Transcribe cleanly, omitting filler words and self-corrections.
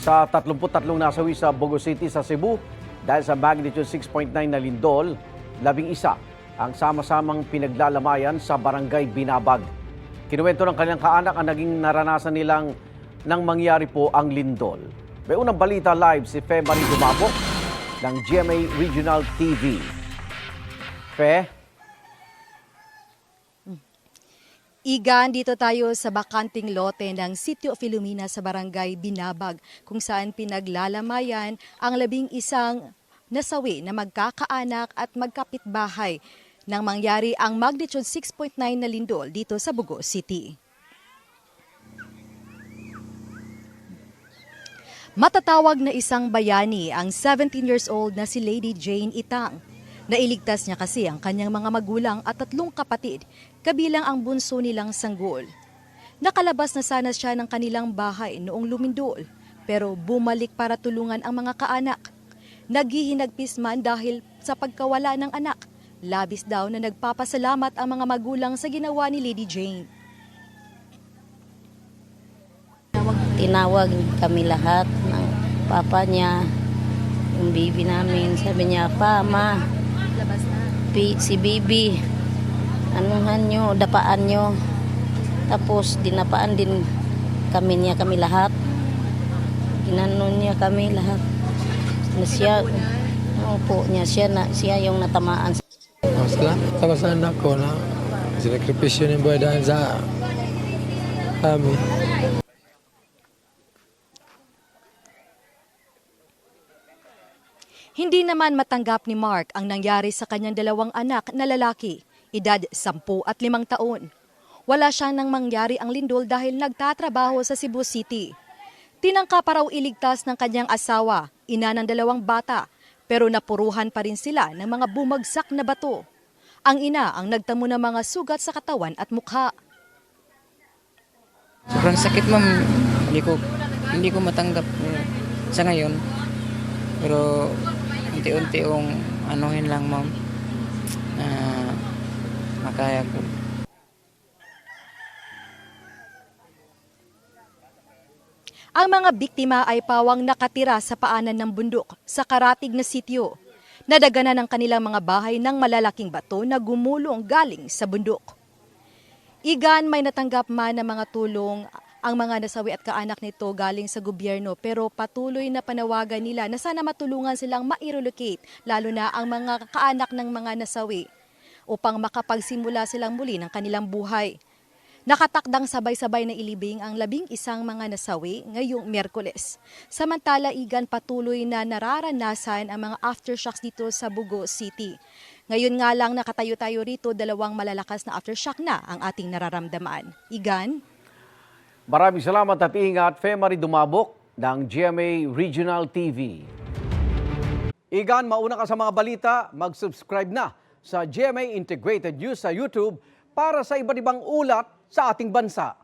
Sa 33 nasawi sa Bogo City sa Cebu dahil sa magnitude 6.9 na lindol, 11 ang sama-samang pinaglalamayan sa barangay Binabag. Kinuwento ng kanilang kaanak ang naging naranasan nilang nang mangyari po ang lindol. May unang balita live si Fe Marie Dumabok ng GMA Regional TV. Fe? Igan, dito tayo sa bakanting lote ng Sitio Filomena sa Barangay Binabag kung saan pinaglalamayan ang 11 nasawi na magkakaanak at magkapitbahay nang mangyari ang magnitude 6.9 na lindol dito sa Bogo City. Matatawag na isang bayani ang 17 years old na si Lady Jane Itang. Nailigtas niya kasi ang kanyang mga magulang at 3 kapatid, kabilang ang bunso nilang sanggol. Nakalabas na sana siya ng kanilang bahay noong lumindol, pero bumalik para tulungan ang mga kaanak. Naghihinagpis man dahil sa pagkawala ng anak. Labis daw na nagpapasalamat ang mga magulang sa ginawa ni Lady Jane. Tinawag kami lahat ng papa niya, yung bibi namin. Sabi niya, "Pa, ma, si Bibi, anuhan nyo, dapaan nyo." Tapos dinapaan din kami lahat. Ginanon niya kami lahat. Na siya, opo niya, siya yung natamaan. Sama sa anak ko na sinakripisyo ng buhay dahil sa kami. Hindi naman matanggap ni Mark ang nangyari sa kanyang 2 anak na lalaki, edad 10 at 5 taon. Wala siyang nang mangyari ang lindol dahil nagtatrabaho sa Cebu City. Tinangka pa raw iligtas ng kanyang asawa, ina ng 2 bata, pero napuruhan pa rin sila ng mga bumagsak na bato. Ang ina ang nagtamo ng mga sugat sa katawan at mukha. Sobrang sakit, ma'am. Hindi ko matanggap sa ngayon. Pero unti-unti yung anuhin lang, ma'am, na makaya ko. Ang mga biktima ay pawang nakatira sa paanan ng bundok sa karatig na sitio. Nadaganan ang kanilang mga bahay ng malalaking bato na gumulong galing sa bundok. Igan, may natanggap man ng mga tulong ang mga nasawi at kaanak nito galing sa gobyerno, pero patuloy na panawagan nila na sana matulungan silang ma-relocate, lalo na ang mga kaanak ng mga nasawi, upang makapagsimula silang muli ng kanilang buhay. Nakatakdang sabay-sabay na ilibing ang 11 mga nasawi ngayong Miyerkules. Samantala, Igan, patuloy na nararanasan ang mga aftershocks dito sa Bogo City. Ngayon nga lang nakatayo tayo rito, 2 malalakas na aftershock na ang ating nararamdaman. Igan? Maraming salamat at ingat, Fe Marie Dumabok ng GMA Regional TV. Igan, mauna ka sa mga balita, mag-subscribe na sa GMA Integrated News sa YouTube para sa iba't ibang ulat sa ating bansa.